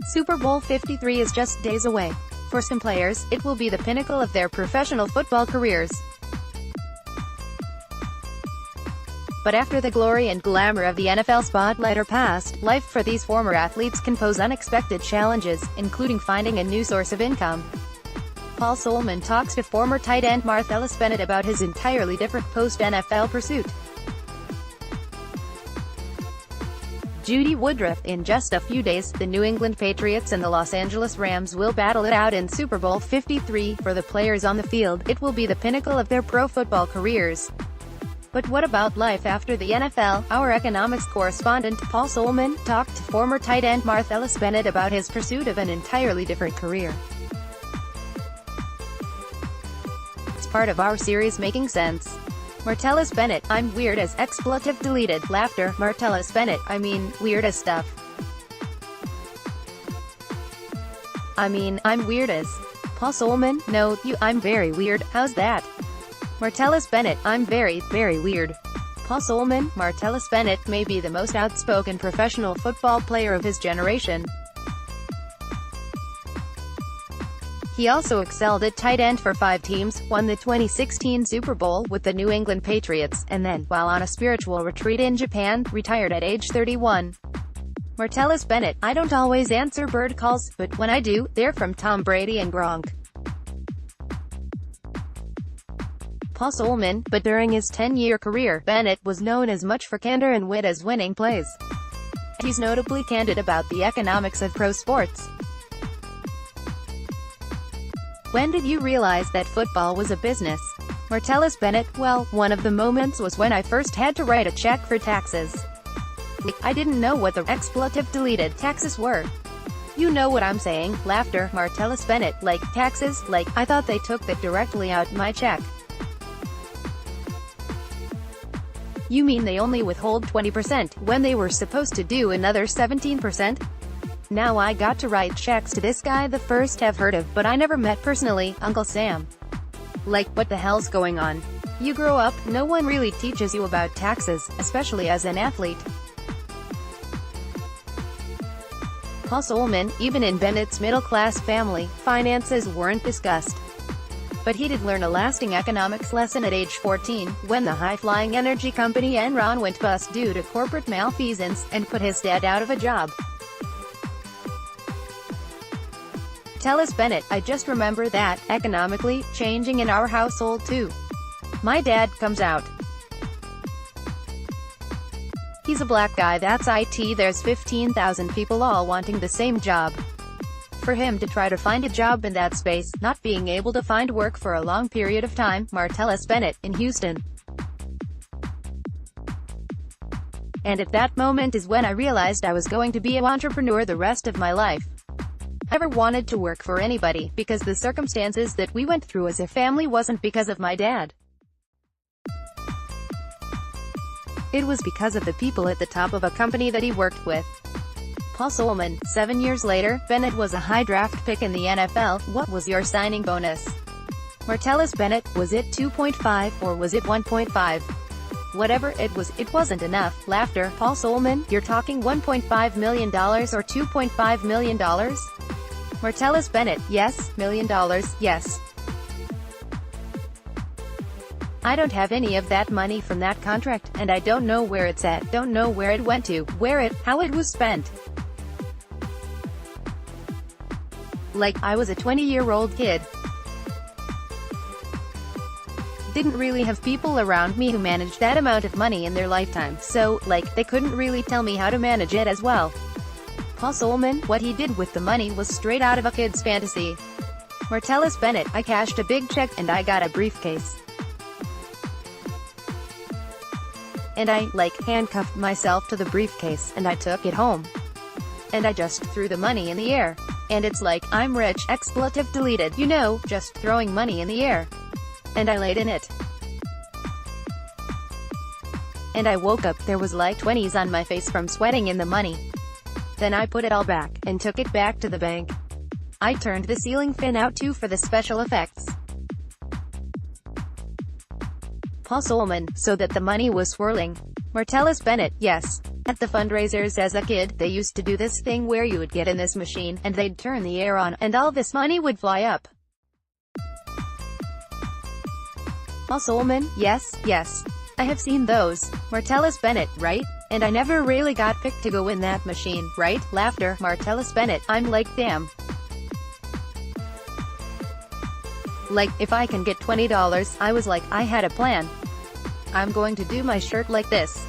Super Bowl 53 is just days away. For some players, it will be the pinnacle of their professional football careers. But after the glory and glamour of the NFL spotlight are past, life for these former athletes can pose unexpected challenges, including finding a new source of income. Solman talks to former tight end Martellus Bennett about his entirely different post-NFL pursuit. Judy Woodruff: in just a few days, the New England Patriots and the Los Angeles Rams will battle it out in Super Bowl 53. For the players on the field, it will be the pinnacle of their pro football careers. But what about life after the NFL? Our economics correspondent, Solman, talked to former tight end Martellus Bennett about his pursuit of an entirely different career. It's part of our series Making Sense. Martellus Bennett: I'm weird as expletive deleted. Laughter. Martellus Bennett: I mean, weird as stuff. I mean, I'm weird as. Solman: no, I'm very weird. How's that? Martellus Bennett: I'm very, very weird. Solman: Martellus Bennett may be the most outspoken professional football player of his generation. He also excelled at tight end for 5 teams, won the 2016 Super Bowl with the New England Patriots, and then, while on a spiritual retreat in Japan, retired at age 31. Martellus Bennett: I don't always answer bird calls, but when I do, they're from Tom Brady and Gronk. Solman: but during his 10-year career, Bennett was known as much for candor and wit as winning plays. He's notably candid about the economics of pro sports. When did you realize that football was a business? Martellus Bennett: well, one of the moments was when I first had to write a check for taxes. I didn't know what the expletive deleted taxes were. You know what I'm saying. Laughter. Martellus Bennett: like, taxes? Like, I thought they took that directly out my check. You mean they only withhold 20%, when they were supposed to do another 17%? Now I got to write checks to this guy the first I've heard of, but I never met personally, Uncle Sam. Like, what the hell's going on? You grow up, no one really teaches you about taxes, especially as an athlete. Solman: even in Bennett's middle-class family, finances weren't discussed. But he did learn a lasting economics lesson at age 14, when the high-flying energy company Enron went bust due to corporate malfeasance, and put his dad out of a job. Martellus Bennett: I just remember that, economically, changing in our household too. My dad comes out. He's a black guy, that's it. There's 15,000 people all wanting the same job. For him to try to find a job in that space, not being able to find work for a long period of time. Martellus Bennett: in Houston. And at that moment is when I realized I was going to be an entrepreneur the rest of my life. I never wanted to work for anybody, because the circumstances that we went through as a family wasn't because of my dad. It was because of the people at the top of a company that he worked with. Solman: 7 years later, Bennett was a high draft pick in the NFL. What was your signing bonus? Martellus Bennett: was it 2.5, or was it 1.5? Whatever it was, it wasn't enough. Laughter. Solman: you're talking $1.5 million or $2.5 million? Martellus Bennett: yes, $1 million, yes. I don't have any of that money from that contract, and I don't know where it's at, don't know where it went to, how it was spent. Like, I was a 20-year-old kid. Didn't really have people around me who managed that amount of money in their lifetime, so, like, they couldn't really tell me how to manage it as well. Solman: what he did with the money was straight out of a kid's fantasy. Martellus Bennett: I cashed a big check, and I got a briefcase. And I, like, handcuffed myself to the briefcase, and I took it home. And I just threw the money in the air. And it's like, I'm rich, expletive deleted, you know, just throwing money in the air. And I laid in it. And I woke up, there was like 20s on my face from sweating in the money. Then I put it all back, and took it back to the bank. I turned the ceiling fan out too for the special effects. Solman: so that the money was swirling. Martellus Bennett: yes. At the fundraisers as a kid, they used to do this thing where you would get in this machine, and they'd turn the air on, and all this money would fly up. Solman, yes, yes. I have seen those. Martellus Bennett, right? And I never really got picked to go in that machine, right? Laughter. Martellus Bennett, I'm like, damn. Like, if I can get $20, I was like, I had a plan. I'm going to do my shirt like this.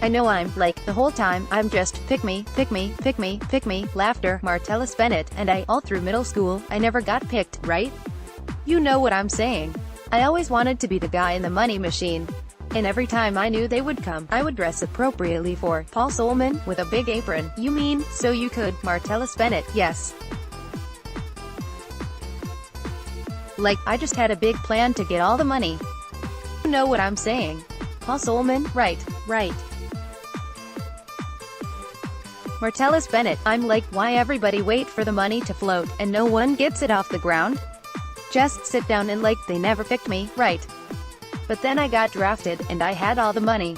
I know I'm, like, the whole time, I'm just, pick me, pick me, pick me, pick me, laughter. Martellus Bennett, and all through middle school, I never got picked, right? You know what I'm saying. I always wanted to be the guy in the money machine. And every time I knew they would come, I would dress appropriately for Paul Solman, with a big apron. You mean, so you could, Martellus Bennett, yes. Like, I just had a big plan to get all the money. You know what I'm saying. Paul Solman, right, right. Martellus Bennett, I'm like, why everybody wait for the money to float, and no one gets it off the ground? Just sit down and like, they never picked me, right? But then I got drafted, and I had all the money.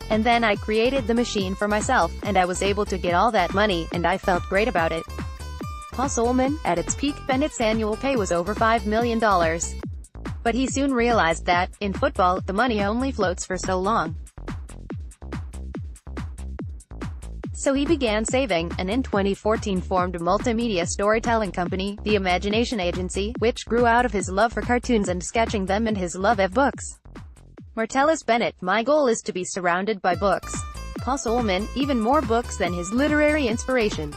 And then I created the machine for myself, and I was able to get all that money, and I felt great about it. Paul Solman, at its peak, Bennett's annual pay was over $5 million. But he soon realized that, in football, the money only floats for so long. So he began saving, and in 2014 formed a multimedia storytelling company, the Imagination Agency, which grew out of his love for cartoons and sketching them and his love of books. Martellus Bennett, my goal is to be surrounded by books. Paul Solman, even more books than his literary inspiration.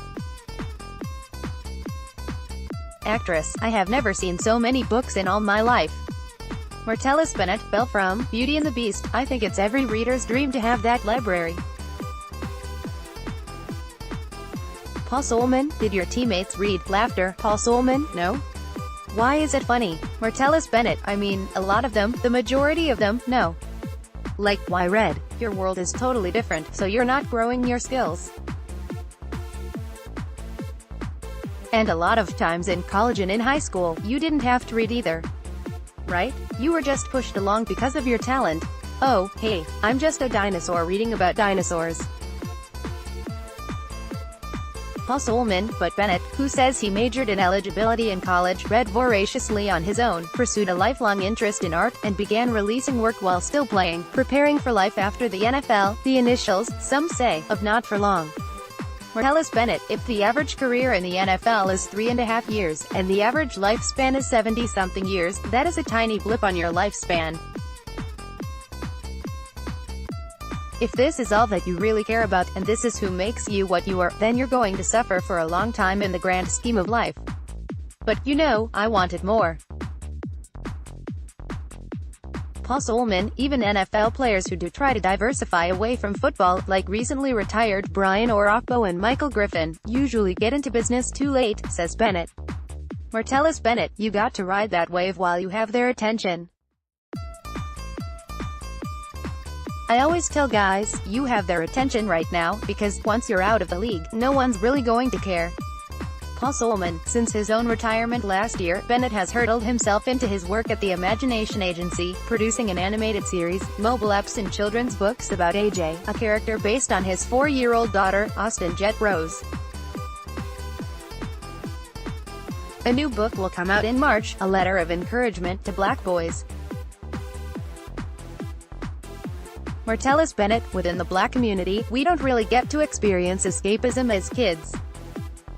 Actress, I have never seen so many books in all my life. Martellus Bennett, Belle from Beauty and the Beast, I think it's every reader's dream to have that library. Paul Solman, did your teammates read? Laughter. Paul Solman, no? Why is it funny? Martellus Bennett, I mean, a lot of them, the majority of them, no. Like, why read? Your world is totally different, so you're not growing your skills. And a lot of times in college and in high school, you didn't have to read either. Right? You were just pushed along because of your talent. Oh, hey, I'm just a dinosaur reading about dinosaurs. Paul Solman, but Bennett, who says he majored in eligibility in college, read voraciously on his own, pursued a lifelong interest in art, and began releasing work while still playing, preparing for life after the NFL, the initials, some say, of not for long. Martellus Bennett, if the average career in the NFL is 3.5 years, and the average lifespan is 70-something years, that is a tiny blip on your lifespan. If this is all that you really care about, and this is who makes you what you are, then you're going to suffer for a long time in the grand scheme of life. But, you know, I wanted more. Paul Solman, even NFL players who do try to diversify away from football, like recently retired Brian Orokpo and Michael Griffin, usually get into business too late, says Bennett. Martellus Bennett, you got to ride that wave while you have their attention. I always tell guys, you have their attention right now, because, once you're out of the league, no one's really going to care. Paul Solman, since his own retirement last year, Bennett has hurtled himself into his work at the Imagination Agency, producing an animated series, mobile apps and children's books about AJ, a character based on his 4-year-old daughter, Austin Jet Rose. A new book will come out in March, a letter of encouragement to black boys. Martellus Bennett, within the black community, we don't really get to experience escapism as kids.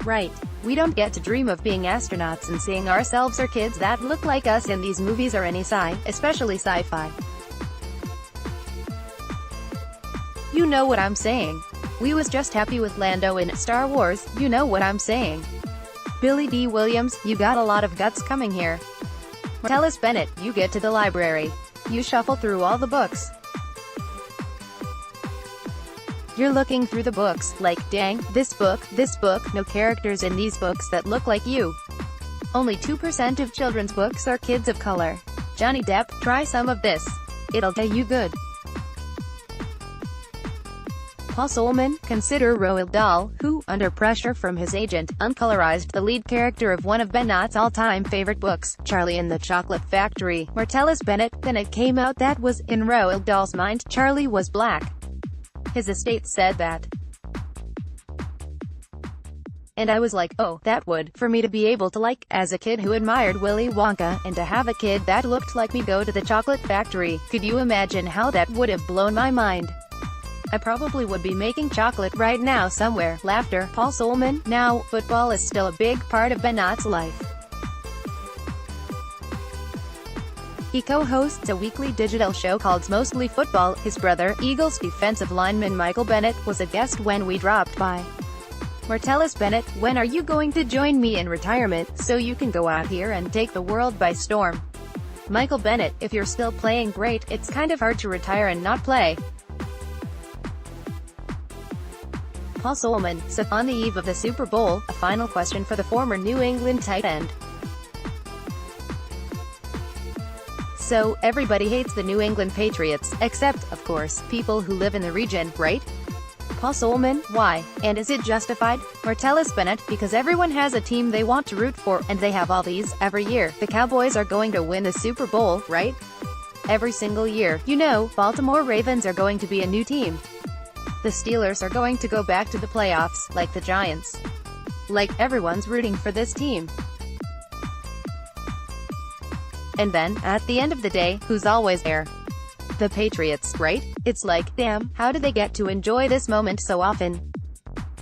Right. We don't get to dream of being astronauts and seeing ourselves or kids that look like us in these movies or any especially sci-fi. You know what I'm saying. We was just happy with Lando in Star Wars, you know what I'm saying. Billy D. Williams, you got a lot of guts coming here. Martellus Bennett, you get to the library. You shuffle through all the books. You're looking through the books, like, dang, this book, no characters in these books that look like you. Only 2% of children's books are kids of color. Johnny Depp, try some of this. It'll do you good. Paul Solman, consider Roald Dahl, who, under pressure from his agent, uncolorized the lead character of one of Bennett's all-time favorite books, Charlie and the Chocolate Factory. Martellus Bennett. Then it came out that was, in Roald Dahl's mind, Charlie was black. His estate said that. And I was like, oh, that would, for me to be able to like, as a kid who admired Willy Wonka, and to have a kid that looked like me go to the chocolate factory. Could you imagine how that would have blown my mind? I probably would be making chocolate right now somewhere. Laughter. Paul Solman. Now, football is still a big part of Bennett's life. He co-hosts a weekly digital show called Mostly Football. His brother, Eagles defensive lineman Michael Bennett, was a guest when we dropped by. Martellus Bennett, when are you going to join me in retirement, so you can go out here and take the world by storm? Michael Bennett, if you're still playing great, it's kind of hard to retire and not play. Paul Solman, on the eve of the Super Bowl, a final question for the former New England tight end. So, everybody hates the New England Patriots, except, of course, people who live in the region, right? Paul Solman, why? And is it justified? Martellus Bennett, because everyone has a team they want to root for, and they have all these, every year. The Cowboys are going to win the Super Bowl, right? Every single year. You know, Baltimore Ravens are going to be a new team. The Steelers are going to go back to the playoffs, like the Giants. Like, everyone's rooting for this team. And then, at the end of the day, who's always there? The Patriots, right? It's like, damn, how do they get to enjoy this moment so often?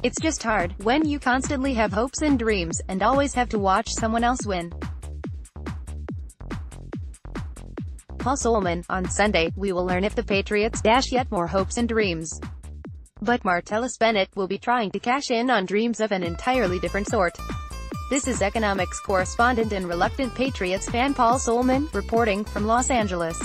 It's just hard, when you constantly have hopes and dreams, and always have to watch someone else win. Paul Solman, on Sunday, we will learn if the Patriots dash yet more hopes and dreams. But Martellus Bennett will be trying to cash in on dreams of an entirely different sort. This is economics correspondent and reluctant Patriots fan Paul Solman, reporting from Los Angeles.